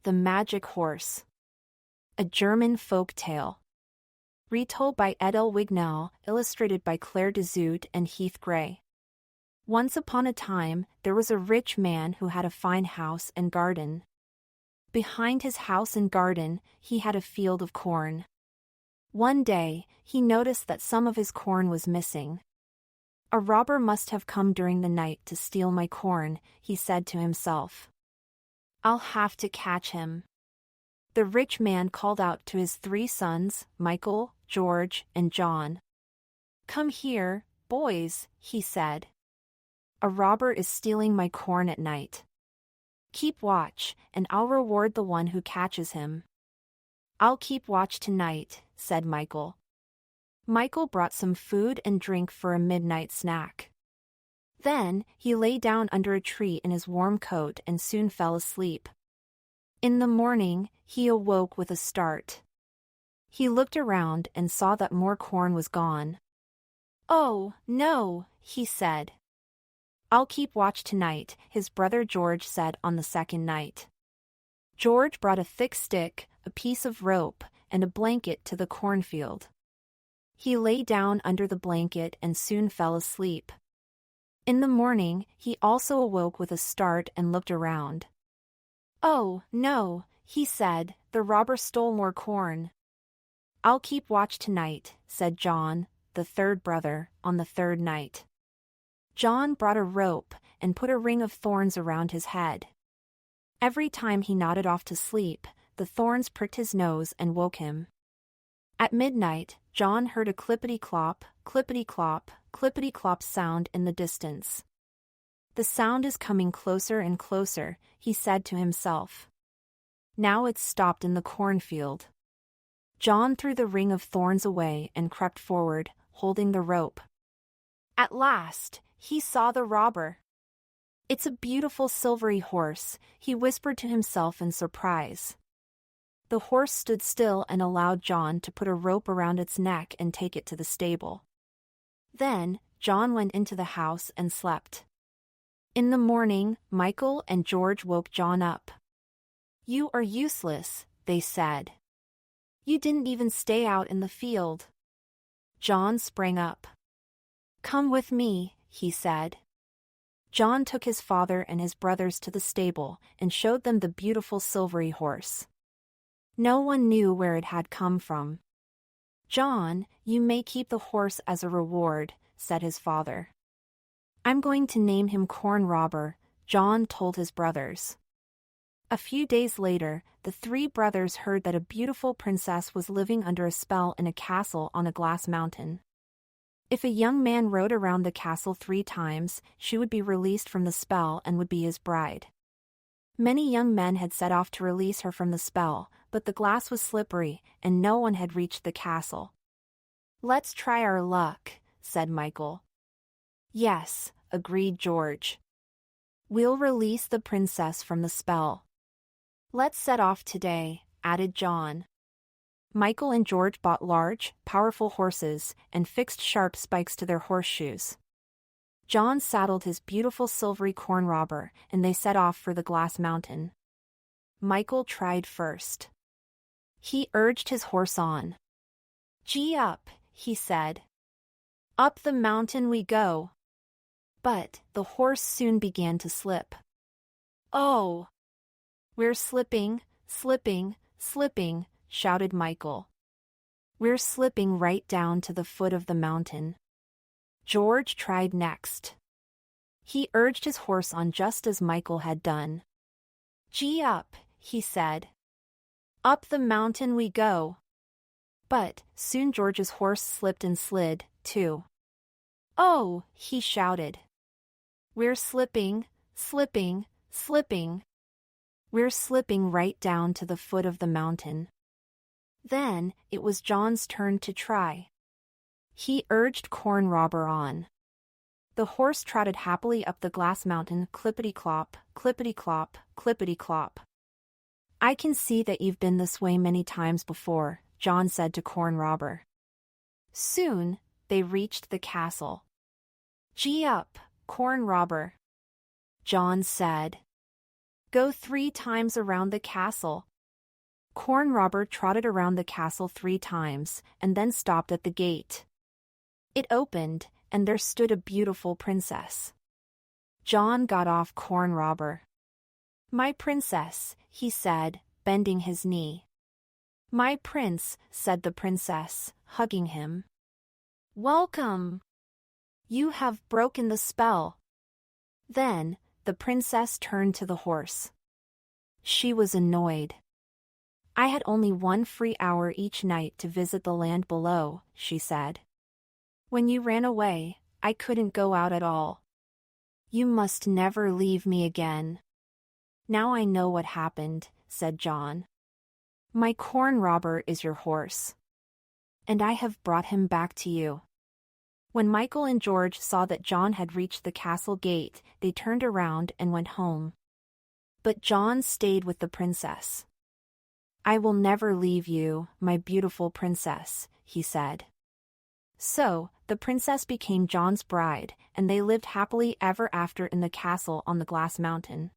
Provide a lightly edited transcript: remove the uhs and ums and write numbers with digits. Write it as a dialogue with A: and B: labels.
A: The Magic Horse. A German folk tale. Retold by Edel Wignell, illustrated by Claire Dezout and Heath Gray. Once upon a time, there was a rich man who had a fine house and garden. Behind his house and garden, he had a field of corn. One day, he noticed that some of his corn was missing. "A robber must have come during the night to steal my corn," he said to himself. "I'll have to catch him." The rich man called out to his 3 sons, Michael, George, and John. "Come here, boys," he said. "A robber is stealing my corn at night. Keep watch, and I'll reward the one who catches him." "I'll keep watch tonight," said Michael. Michael brought some food and drink for a midnight snack. Then, he lay down under a tree in his warm coat and soon fell asleep. In the morning, he awoke with a start. He looked around and saw that more corn was gone. "Oh, no," he said. "I'll keep watch tonight," his brother George said on the second night. George brought a thick stick, a piece of rope, and a blanket to the cornfield. He lay down under the blanket and soon fell asleep. In the morning, he also awoke with a start and looked around. "Oh, no," he said, "the robber stole more corn." "I'll keep watch tonight," said John, the third brother, on the third night. John brought a rope and put a ring of thorns around his head. Every time he nodded off to sleep, the thorns pricked his nose and woke him. At midnight, John heard a clippity-clop, clippity-clop, clippity-clop sound in the distance. "The sound is coming closer and closer," he said to himself. Now it's stopped in the cornfield. John threw the ring of thorns away and crept forward, holding the rope. At last, he saw the robber. "It's a beautiful silvery horse," he whispered to himself in surprise. The horse stood still and allowed John to put a rope around its neck and take it to the stable. Then, John went into the house and slept. In the morning, Michael and George woke John up. "You are useless," they said. "You didn't even stay out in the field." John sprang up. "Come with me," he said. John took his father and his brothers to the stable and showed them the beautiful silvery horse. No one knew where it had come from. "John, you may keep the horse as a reward," said his father. "I'm going to name him Corn Robber," John told his brothers. A few days later, the 3 brothers heard that a beautiful princess was living under a spell in a castle on a glass mountain. If a young man rode around the castle 3 times, she would be released from the spell and would be his bride. Many young men had set off to release her from the spell, but the glass was slippery, and no one had reached the castle. "Let's try our luck," said Michael. "Yes," agreed George. "We'll release the princess from the spell." "Let's set off today," added John. Michael and George bought large, powerful horses and fixed sharp spikes to their horseshoes. John saddled his beautiful silvery corn robber, and they set off for the glass mountain. Michael tried first. He urged his horse on. "Gee up," he said. "Up the mountain we go." But the horse soon began to slip. "Oh! We're slipping, slipping, slipping," shouted Michael. "We're slipping right down to the foot of the mountain." George tried next. He urged his horse on just as Michael had done. "Gee up," he said. "Up the mountain we go." But soon George's horse slipped and slid, too. "Oh!" he shouted. "We're slipping, slipping, slipping. We're slipping right down to the foot of the mountain." Then, it was John's turn to try. He urged Corn Robber on. The horse trotted happily up the glass mountain, clippity-clop, clippity-clop, clippity-clop. "I can see that you've been this way many times before," John said to Corn Robber. Soon, they reached the castle. "Gee up, Corn Robber," John said. Go 3 times around the castle. Corn Robber trotted around the castle 3 times and then stopped at the gate. It opened, and there stood a beautiful princess. John got off Corn Robber. "My princess," he said, bending his knee. "My prince," said the princess, hugging him. "Welcome. You have broken the spell." Then, the princess turned to the horse. She was annoyed. "I had only 1 free hour each night to visit the land below," she said. "When you ran away, I couldn't go out at all. You must never leave me again." "Now I know what happened," said John. "My Corn Robber is your horse. And I have brought him back to you." When Michael and George saw that John had reached the castle gate, they turned around and went home. But John stayed with the princess. "I will never leave you, my beautiful princess," he said. So, the princess became John's bride, and they lived happily ever after in the castle on the glass mountain.